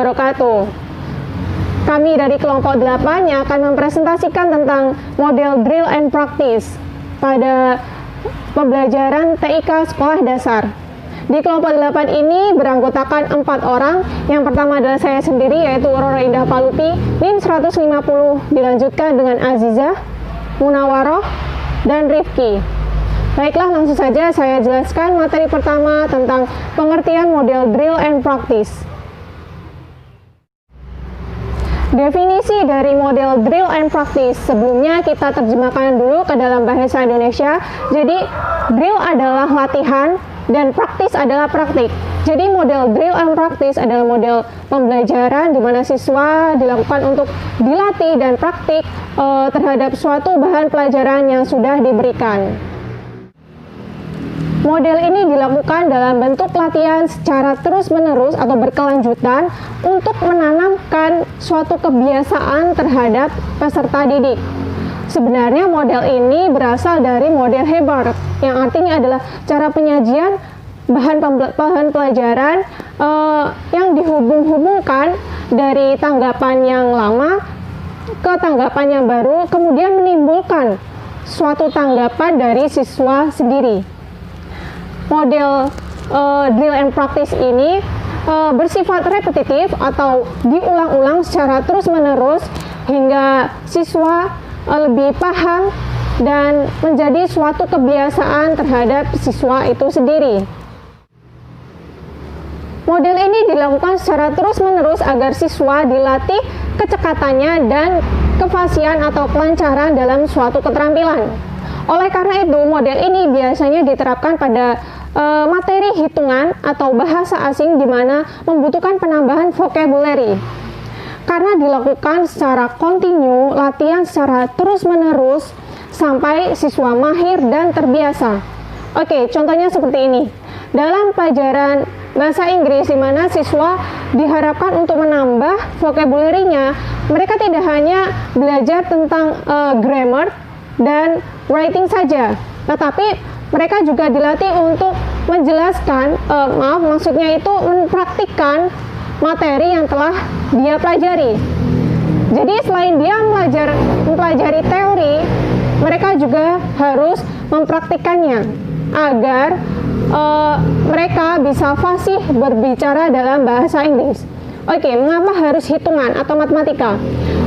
wabarakatuh. Kami dari kelompok 8 yang akan mempresentasikan tentang model drill and practice pada pembelajaran TIK Sekolah Dasar. Di kelompok 8 ini beranggotakan 4 orang. Yang pertama adalah saya sendiri, yaitu Aurora Indah Palupi, NIM 150, dilanjutkan dengan Azizah, Munawaroh, dan Rifki. Baiklah, langsung saja saya jelaskan materi pertama tentang pengertian model drill and practice. Definisi dari model drill and practice, sebelumnya kita terjemahkan dulu ke dalam bahasa Indonesia. Jadi, drill adalah latihan dan praktis adalah praktik. Jadi model drill and practice adalah model pembelajaran di mana siswa dilakukan untuk dilatih dan praktik terhadap suatu bahan pelajaran yang sudah diberikan. Model ini dilakukan dalam bentuk latihan secara terus-menerus atau berkelanjutan untuk menanamkan suatu kebiasaan terhadap peserta didik. Sebenarnya model ini berasal dari model Hebert, yang artinya adalah cara penyajian bahan pelajaran yang dihubung-hubungkan dari tanggapan yang lama ke tanggapan yang baru, kemudian menimbulkan suatu tanggapan dari siswa sendiri. Model drill and practice ini bersifat repetitif atau diulang-ulang secara terus-menerus hingga siswa lebih paham dan menjadi suatu kebiasaan terhadap siswa itu sendiri. Model ini dilakukan secara terus-menerus agar siswa dilatih kecekatannya dan kefasihan atau kelancaran dalam suatu keterampilan. Oleh karena itu, model ini biasanya diterapkan pada materi hitungan atau bahasa asing di mana membutuhkan penambahan vocabulary. Karena dilakukan secara kontinu, latihan secara terus-menerus sampai siswa mahir dan terbiasa. Oke, contohnya seperti ini. Dalam pelajaran bahasa Inggris di mana siswa diharapkan untuk menambah vocabulary-nya, mereka tidak hanya belajar tentang grammar dan writing saja, tetapi mereka juga dilatih untuk menjelaskan, maksudnya itu mempraktikkan materi yang telah dia pelajari. Jadi selain dia mempelajari teori, mereka juga harus mempraktikkannya agar mereka bisa fasih berbicara dalam bahasa Inggris. Oke, mengapa harus hitungan atau matematika?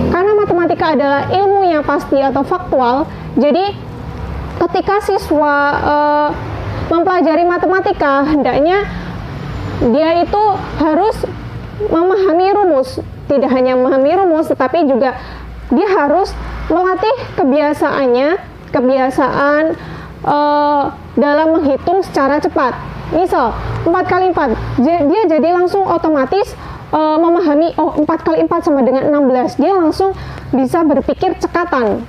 Karena matematika adalah ilmu yang pasti atau faktual. Jadi ketika siswa mempelajari matematika, hendaknya dia itu harus memahami rumus. Tidak hanya memahami rumus, tetapi juga dia harus melatih kebiasaan dalam menghitung secara cepat. Misal 4 kali 4, dia jadi langsung otomatis memahami, 4 kali 4 sama dengan 16. Dia langsung bisa berpikir cekatan.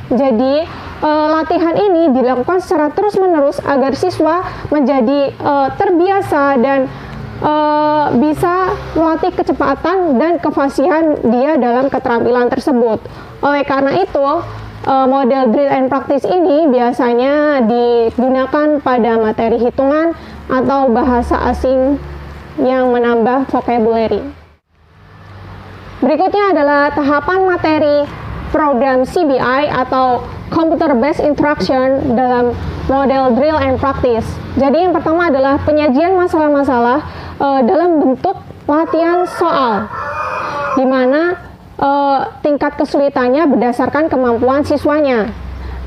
Jadi latihan ini dilakukan secara terus-menerus agar siswa menjadi terbiasa dan bisa melatih kecepatan dan kefasihan dia dalam keterampilan tersebut. Oleh karena itu, model drill and practice ini biasanya digunakan pada materi hitungan atau bahasa asing yang menambah vocabulary. Berikutnya adalah tahapan materi program CBI atau Computer Based Instruction dalam model drill and practice. Jadi yang pertama adalah penyajian masalah-masalah dalam bentuk latihan soal, di mana tingkat kesulitannya berdasarkan kemampuan siswanya.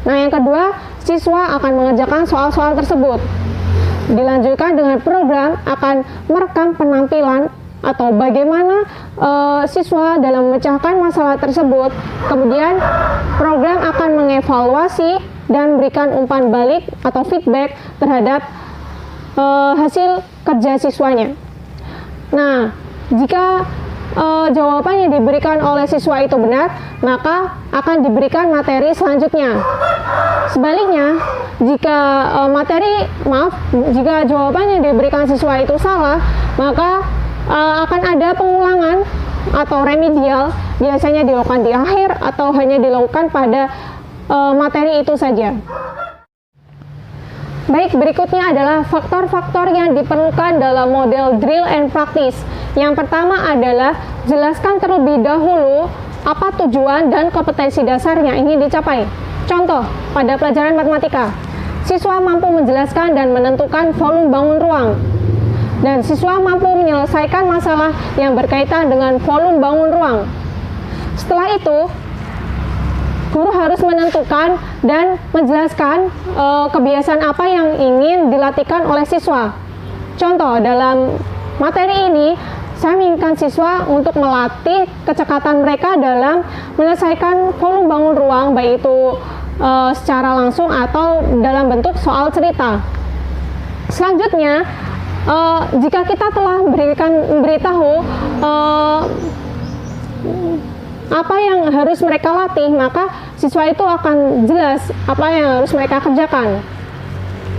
Nah, yang kedua, siswa akan mengerjakan soal-soal tersebut. Dilanjutkan dengan program akan merekam penampilan atau bagaimana siswa dalam memecahkan masalah tersebut. Kemudian program akan mengevaluasi dan memberikan umpan balik atau feedback terhadap hasil kerja siswanya. Nah, jika jawaban yang diberikan oleh siswa itu benar, maka akan diberikan materi selanjutnya. Sebaliknya, jika jika jawaban yang diberikan siswa itu salah, maka akan ada pengulangan atau remedial, biasanya dilakukan di akhir atau hanya dilakukan pada materi itu saja. Baik, berikutnya adalah faktor-faktor yang diperlukan dalam model drill and practice. Yang pertama adalah jelaskan terlebih dahulu apa tujuan dan kompetensi dasar yang ingin dicapai. Contoh, pada pelajaran matematika, siswa mampu menjelaskan dan menentukan volume bangun ruang. Dan siswa mampu menyelesaikan masalah yang berkaitan dengan volume bangun ruang. Setelah itu, guru harus menentukan dan menjelaskan kebiasaan apa yang ingin dilatihkan oleh siswa. Contoh, dalam materi ini, saya menginginkan siswa untuk melatih kecekatan mereka dalam menyelesaikan volume bangun ruang, baik itu secara langsung atau dalam bentuk soal cerita. Selanjutnya, jika kita telah memberitahu apa yang harus mereka latih, maka siswa itu akan jelas apa yang harus mereka kerjakan.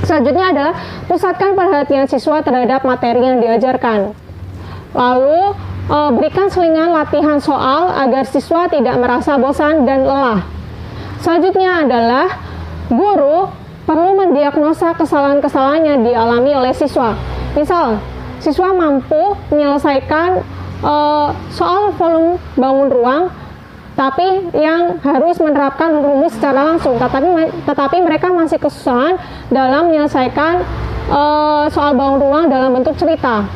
Selanjutnya adalah pusatkan perhatian siswa terhadap materi yang diajarkan. Lalu berikan selingan latihan soal agar siswa tidak merasa bosan dan lelah. Selanjutnya adalah guru perlu mendiagnosa kesalahan-kesalahan yang dialami oleh siswa. Misal, siswa mampu menyelesaikan soal volume bangun ruang, tapi yang harus menerapkan rumus secara langsung, tetapi mereka masih kesusahan dalam menyelesaikan soal bangun ruang dalam bentuk cerita.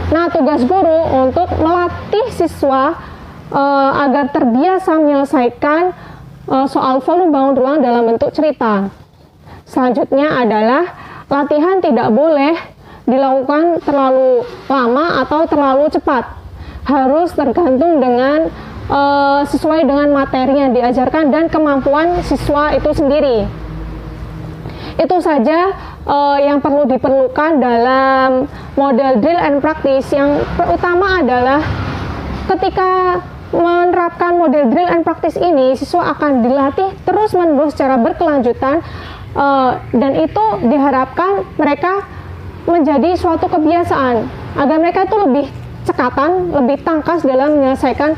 Nah, tugas guru untuk melatih siswa agar terbiasa menyelesaikan soal volume bangun ruang dalam bentuk cerita. Selanjutnya adalah latihan tidak boleh dilakukan terlalu lama atau terlalu cepat. Harus tergantung dengan sesuai dengan materi yang diajarkan dan kemampuan siswa itu sendiri. Itu saja yang perlu diperlukan dalam model drill and practice. Yang utama adalah ketika menerapkan model drill and practice ini, siswa akan dilatih terus-menerus secara berkelanjutan, dan itu diharapkan mereka menjadi suatu kebiasaan agar mereka itu lebih cekatan, lebih tangkas dalam menyelesaikan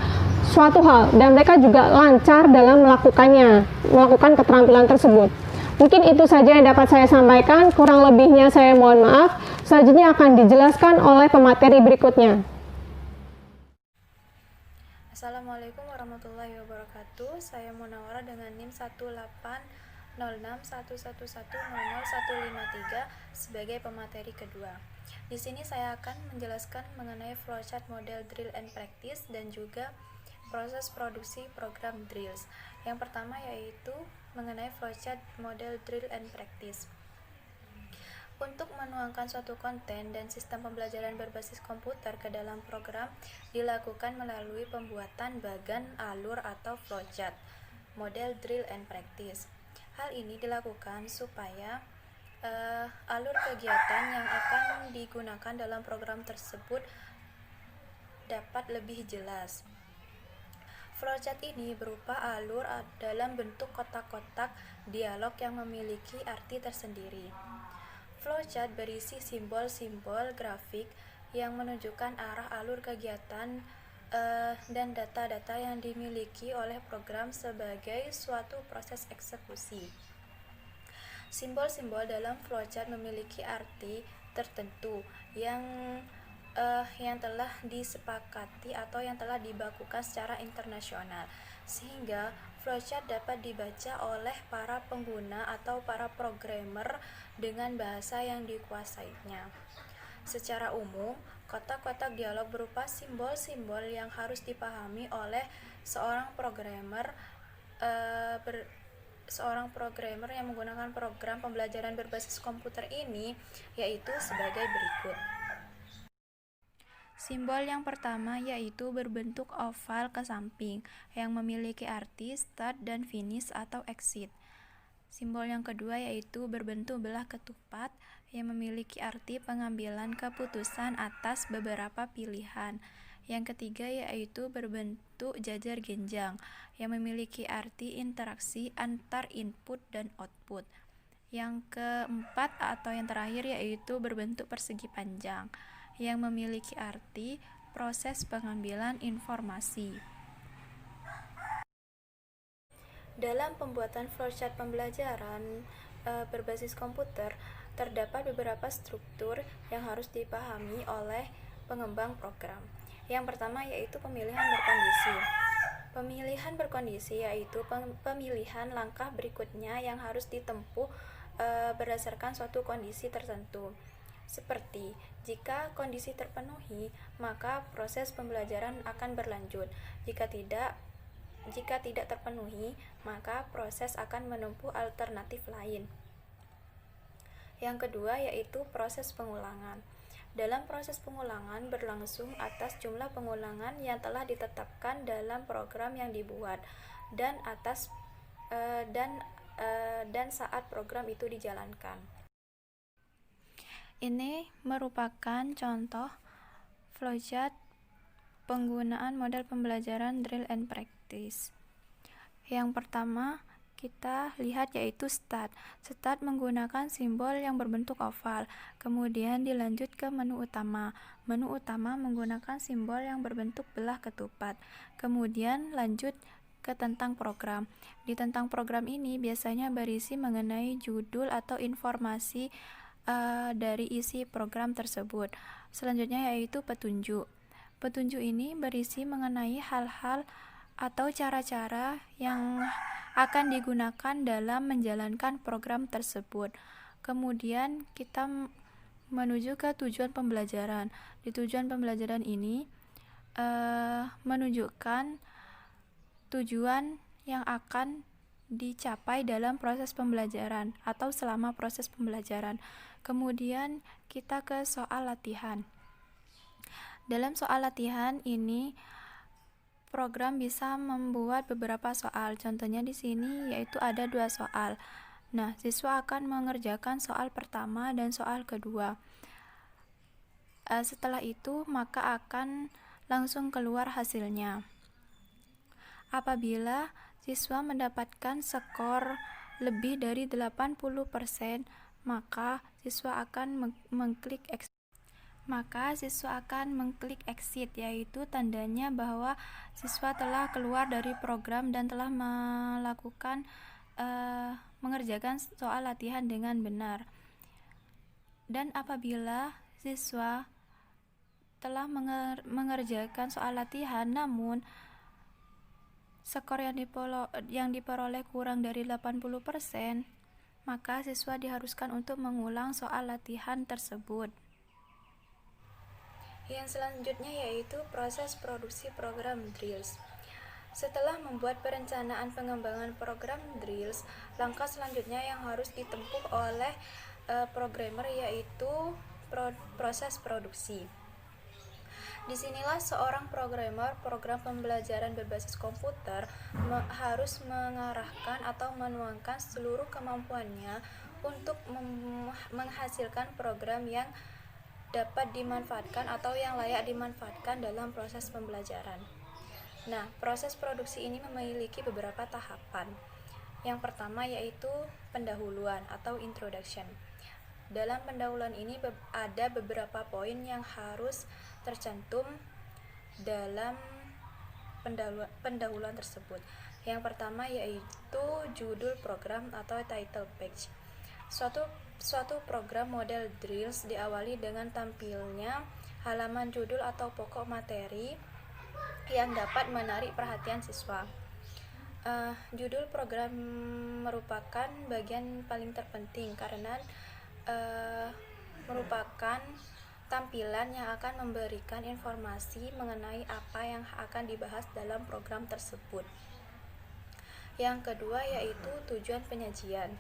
suatu hal, dan mereka juga lancar dalam melakukan keterampilan tersebut. Mungkin itu saja yang dapat saya sampaikan, kurang lebihnya saya mohon maaf. Selanjutnya akan dijelaskan oleh pemateri berikutnya. Assalamualaikum warahmatullahi wabarakatuh. Saya Munawara dengan NIM 1806111000153 sebagai pemateri kedua. Di sini saya akan menjelaskan mengenai flowchart model drill and practice dan juga proses produksi program drills. Yang pertama yaitu mengenai flowchart model drill and practice. Untuk menuangkan suatu konten dan sistem pembelajaran berbasis komputer ke dalam program dilakukan melalui pembuatan bagan alur atau flowchart model drill and practice. Hal ini dilakukan supaya alur kegiatan yang akan digunakan dalam program tersebut dapat lebih jelas. Flowchart ini berupa alur dalam bentuk kotak-kotak dialog yang memiliki arti tersendiri. Flowchart berisi simbol-simbol grafik yang menunjukkan arah alur kegiatan dan data-data yang dimiliki oleh program sebagai suatu proses eksekusi. Simbol-simbol dalam flowchart memiliki arti tertentu yang telah disepakati atau yang telah dibakukan secara internasional, sehingga flowchart dapat dibaca oleh para pengguna atau para programmer dengan bahasa yang dikuasainya. Secara umum, kotak-kotak dialog berupa simbol-simbol yang harus dipahami oleh seorang programmer yang menggunakan program pembelajaran berbasis komputer ini, yaitu sebagai berikut. Simbol yang pertama yaitu berbentuk oval ke samping yang memiliki arti start dan finish atau exit. Simbol yang kedua yaitu berbentuk belah ketupat yang memiliki arti pengambilan keputusan atas beberapa pilihan. Yang ketiga yaitu berbentuk jajar genjang yang memiliki arti interaksi antar input dan output. Yang keempat atau yang terakhir yaitu berbentuk persegi panjang yang memiliki arti proses pengambilan informasi. Dalam pembuatan flowchart pembelajaran berbasis komputer, terdapat beberapa struktur yang harus dipahami oleh pengembang program. Yang pertama yaitu pemilihan berkondisi. Pemilihan berkondisi yaitu pemilihan langkah berikutnya yang harus ditempuh berdasarkan suatu kondisi tertentu. Seperti, jika kondisi terpenuhi, maka proses pembelajaran akan berlanjut. Jika tidak terpenuhi, maka proses akan menempuh alternatif lain. Yang kedua yaitu proses pengulangan. Dalam proses pengulangan berlangsung atas jumlah pengulangan yang telah ditetapkan dalam program yang dibuat dan saat program itu dijalankan. Ini merupakan contoh flowchart penggunaan model pembelajaran drill and practice. Yang pertama kita lihat yaitu start. Start menggunakan simbol yang berbentuk oval. Kemudian dilanjut ke menu utama. Menu utama menggunakan simbol yang berbentuk belah ketupat. Kemudian lanjut ke tentang program. Di tentang program ini biasanya berisi mengenai judul atau informasi dari isi program tersebut. Selanjutnya yaitu petunjuk. Petunjuk ini berisi mengenai hal-hal atau cara-cara yang akan digunakan dalam menjalankan program tersebut. Kemudian kita menuju ke tujuan pembelajaran. Di tujuan pembelajaran ini menunjukkan tujuan yang akan dicapai dalam proses pembelajaran atau selama proses pembelajaran. Kemudian kita ke soal latihan. Dalam soal latihan ini program bisa membuat beberapa soal. Contohnya di sini yaitu ada 2 soal. Nah, siswa akan mengerjakan soal pertama dan soal kedua. Setelah itu maka akan langsung keluar hasilnya. Apabila siswa mendapatkan skor lebih dari 80%, maka siswa akan mengklik exit, yaitu tandanya bahwa siswa telah keluar dari program dan telah mengerjakan soal latihan dengan benar. Dan apabila siswa telah mengerjakan soal latihan namun skor yang diperoleh kurang dari 80%, maka siswa diharuskan untuk mengulang soal latihan tersebut. Yang selanjutnya yaitu proses produksi program drills. Setelah membuat perencanaan pengembangan program drills, langkah selanjutnya yang harus ditempuh oleh programmer yaitu proses produksi. Disinilah seorang programmer program pembelajaran berbasis komputer harus mengarahkan atau menuangkan seluruh kemampuannya untuk menghasilkan program yang dapat dimanfaatkan atau yang layak dimanfaatkan dalam proses pembelajaran. Nah, proses produksi ini memiliki beberapa tahapan. Yang pertama yaitu pendahuluan atau introduction. Dalam pendahuluan ini ada beberapa poin yang harus tercantum dalam pendahuluan tersebut. Yang pertama yaitu judul program atau title page. Suatu program model drills diawali dengan tampilnya halaman judul atau pokok materi yang dapat menarik perhatian siswa. Judul program merupakan bagian paling terpenting karena merupakan tampilan yang akan memberikan informasi mengenai apa yang akan dibahas dalam program tersebut. Yang kedua yaitu tujuan penyajian.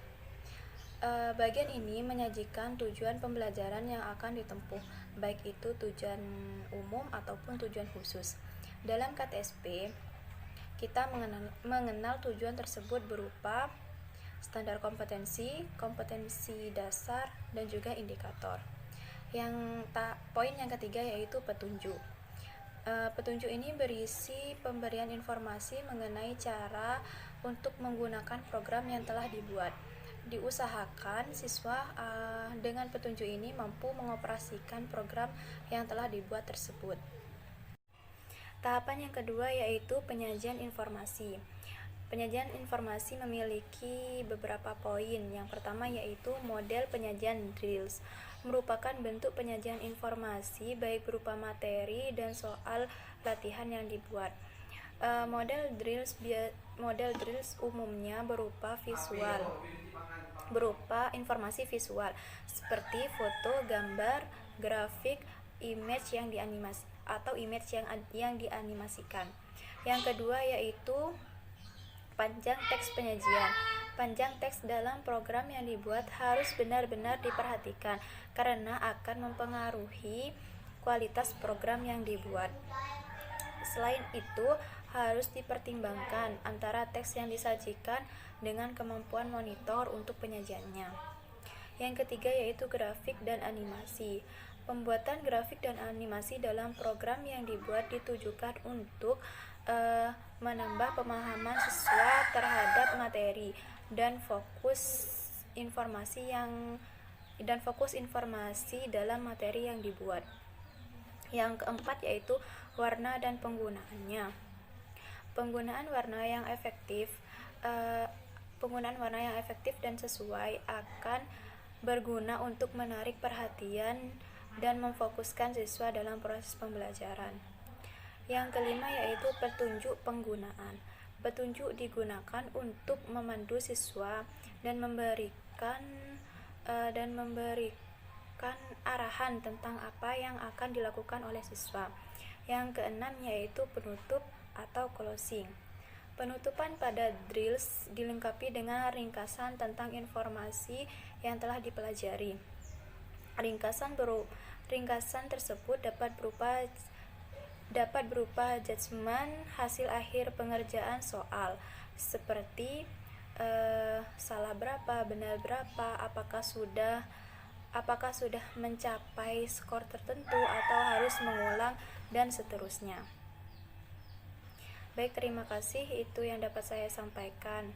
Bagian ini menyajikan tujuan pembelajaran yang akan ditempuh, baik itu tujuan umum ataupun tujuan khusus. Dalam KTSP, kita mengenal tujuan tersebut berupa standar kompetensi, kompetensi dasar, dan juga indikator. Poin yang ketiga yaitu petunjuk. Petunjuk ini berisi pemberian informasi mengenai cara untuk menggunakan program yang telah dibuat. Diusahakan siswa dengan petunjuk ini mampu mengoperasikan program yang telah dibuat tersebut. Tahapan yang kedua yaitu penyajian informasi. Penyajian informasi memiliki beberapa poin. Yang pertama yaitu model penyajian drills. Merupakan bentuk penyajian informasi baik berupa materi dan soal latihan yang dibuat. Model drills umumnya berupa informasi visual seperti foto, gambar, grafik, image yang dianimasikan. Yang kedua yaitu panjang teks penyajian. Panjang teks dalam program yang dibuat harus benar-benar diperhatikan karena akan mempengaruhi kualitas program yang dibuat. Selain itu, harus dipertimbangkan antara teks yang disajikan dengan kemampuan monitor untuk penyajiannya. Yang ketiga yaitu grafik dan animasi. Pembuatan grafik dan animasi dalam program yang dibuat ditujukan untuk menambah pemahaman siswa terhadap materi dan fokus informasi dalam materi yang dibuat. Yang keempat yaitu warna dan penggunaannya. Penggunaan warna yang efektif dan sesuai akan berguna untuk menarik perhatian dan memfokuskan siswa dalam proses pembelajaran. Yang kelima yaitu petunjuk penggunaan. Petunjuk digunakan untuk memandu siswa dan memberikan arahan tentang apa yang akan dilakukan oleh siswa. Yang keenam yaitu penutup atau closing. Penutupan pada drills dilengkapi dengan ringkasan tentang informasi yang telah dipelajari. Ringkasan tersebut dapat berupa judgement hasil akhir pengerjaan soal seperti salah berapa, benar berapa, apakah sudah mencapai skor tertentu atau harus mengulang dan seterusnya. Baik, terima kasih, itu yang dapat saya sampaikan.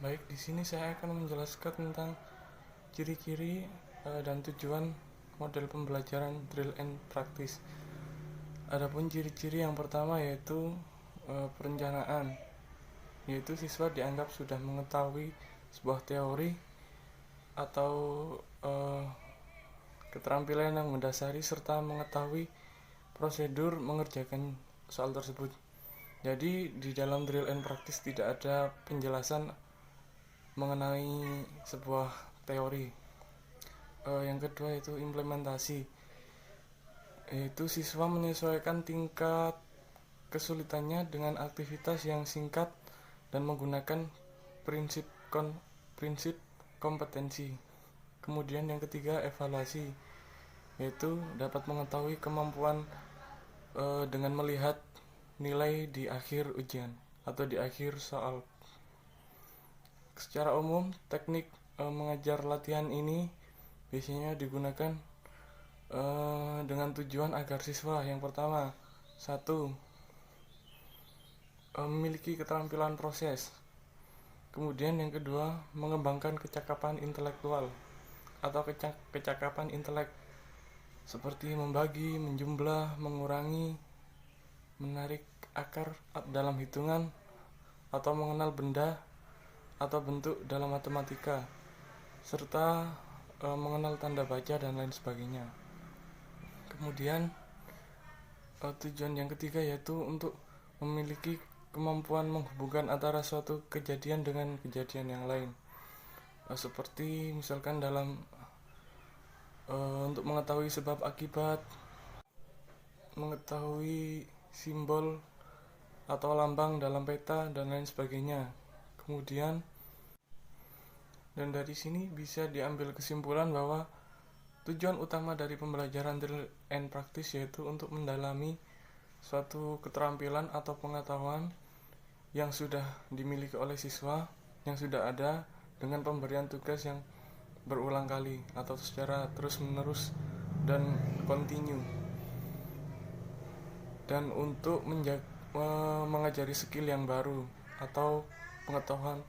Baik, di sini saya akan menjelaskan tentang ciri-ciri dan tujuan model pembelajaran drill and practice. Adapun ciri-ciri yang pertama yaitu perencanaan, yaitu siswa dianggap sudah mengetahui sebuah teori atau keterampilan yang mendasari serta mengetahui prosedur mengerjakan soal tersebut. Jadi di dalam drill and practice tidak ada penjelasan mengenai sebuah teori. Yang kedua yaitu implementasi, yaitu siswa menyesuaikan tingkat kesulitannya dengan aktivitas yang singkat dan menggunakan prinsip kompetensi. Kemudian yang ketiga evaluasi, yaitu dapat mengetahui kemampuan dengan melihat nilai di akhir ujian atau di akhir soal. Secara umum teknik mengajar latihan ini biasanya digunakan dengan tujuan agar siswa yang pertama, 1. Memiliki keterampilan proses. Kemudian yang kedua, mengembangkan kecakapan intelektual atau kecakapan intelek seperti membagi, menjumlah, mengurangi, menarik akar dalam hitungan, atau mengenal benda atau bentuk dalam matematika, serta mengenal tanda baca dan lain sebagainya. Kemudian tujuan yang ketiga yaitu untuk memiliki kemampuan menghubungkan antara suatu kejadian dengan kejadian yang lain, seperti misalkan dalam untuk mengetahui sebab akibat, mengetahui simbol atau lambang dalam peta dan lain sebagainya. Kemudian dan dari sini bisa diambil kesimpulan bahwa tujuan utama dari pembelajaran drill and practice yaitu untuk mendalami suatu keterampilan atau pengetahuan yang sudah dimiliki oleh siswa, yang sudah ada dengan pemberian tugas yang berulang kali atau secara terus-menerus dan kontinu, dan untuk mengajari skill yang baru atau pengetahuan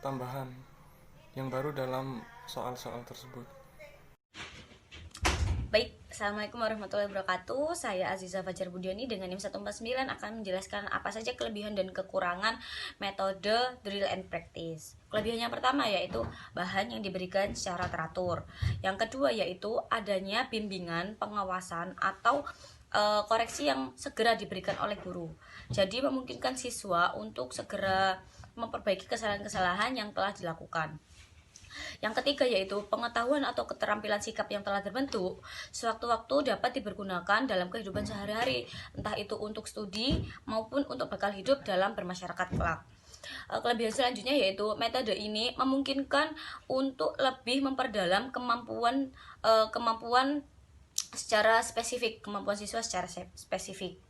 tambahan yang baru dalam soal-soal tersebut. Baik, Assalamualaikum warahmatullahi wabarakatuh. Saya Aziza Fajar Budiani dengan NIM 149 akan menjelaskan apa saja kelebihan dan kekurangan metode drill and practice. Kelebihannya pertama yaitu bahan yang diberikan secara teratur. Yang kedua yaitu adanya bimbingan, pengawasan atau koreksi yang segera diberikan oleh guru. Jadi memungkinkan siswa untuk segera memperbaiki kesalahan-kesalahan yang telah dilakukan. Yang ketiga yaitu pengetahuan atau keterampilan sikap yang telah terbentuk sewaktu-waktu dapat dipergunakan dalam kehidupan sehari-hari, entah itu untuk studi maupun untuk bekal hidup dalam bermasyarakat kelak. Kelebihan selanjutnya yaitu metode ini memungkinkan untuk lebih memperdalam kemampuan secara spesifik, kemampuan siswa secara spesifik.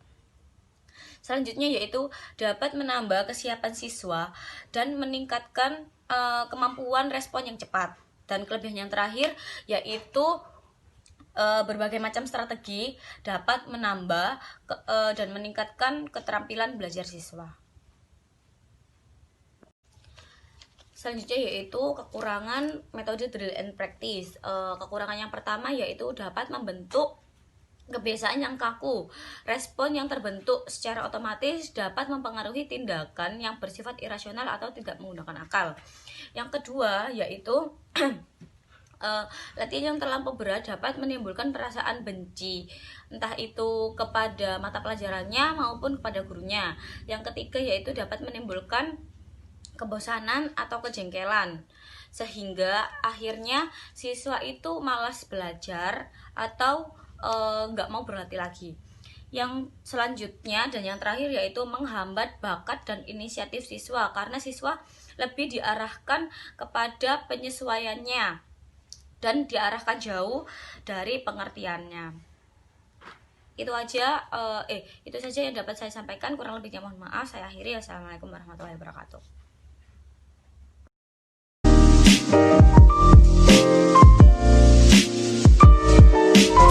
Selanjutnya yaitu dapat menambah kesiapan siswa dan meningkatkan kemampuan respon yang cepat. Dan kelebihan yang terakhir yaitu berbagai macam strategi dapat menambah dan meningkatkan keterampilan belajar siswa. Selanjutnya yaitu kekurangan metode drill and practice. Kekurangan yang pertama yaitu dapat membentuk kebiasaan yang kaku. Respon yang terbentuk secara otomatis dapat mempengaruhi tindakan yang bersifat irasional atau tidak menggunakan akal. Yang kedua yaitu latihan yang terlampau berat dapat menimbulkan perasaan benci, entah itu kepada mata pelajarannya maupun kepada gurunya. Yang ketiga yaitu dapat menimbulkan kebosanan atau kejengkelan, sehingga akhirnya siswa itu malas belajar atau nggak mau berlatih lagi. Yang selanjutnya dan yang terakhir yaitu menghambat bakat dan inisiatif siswa, karena siswa lebih diarahkan kepada penyesuaiannya dan diarahkan jauh dari pengertiannya. Itu saja yang dapat saya sampaikan. Kurang lebihnya mohon maaf. Saya akhiri. Assalamualaikum warahmatullahi wabarakatuh.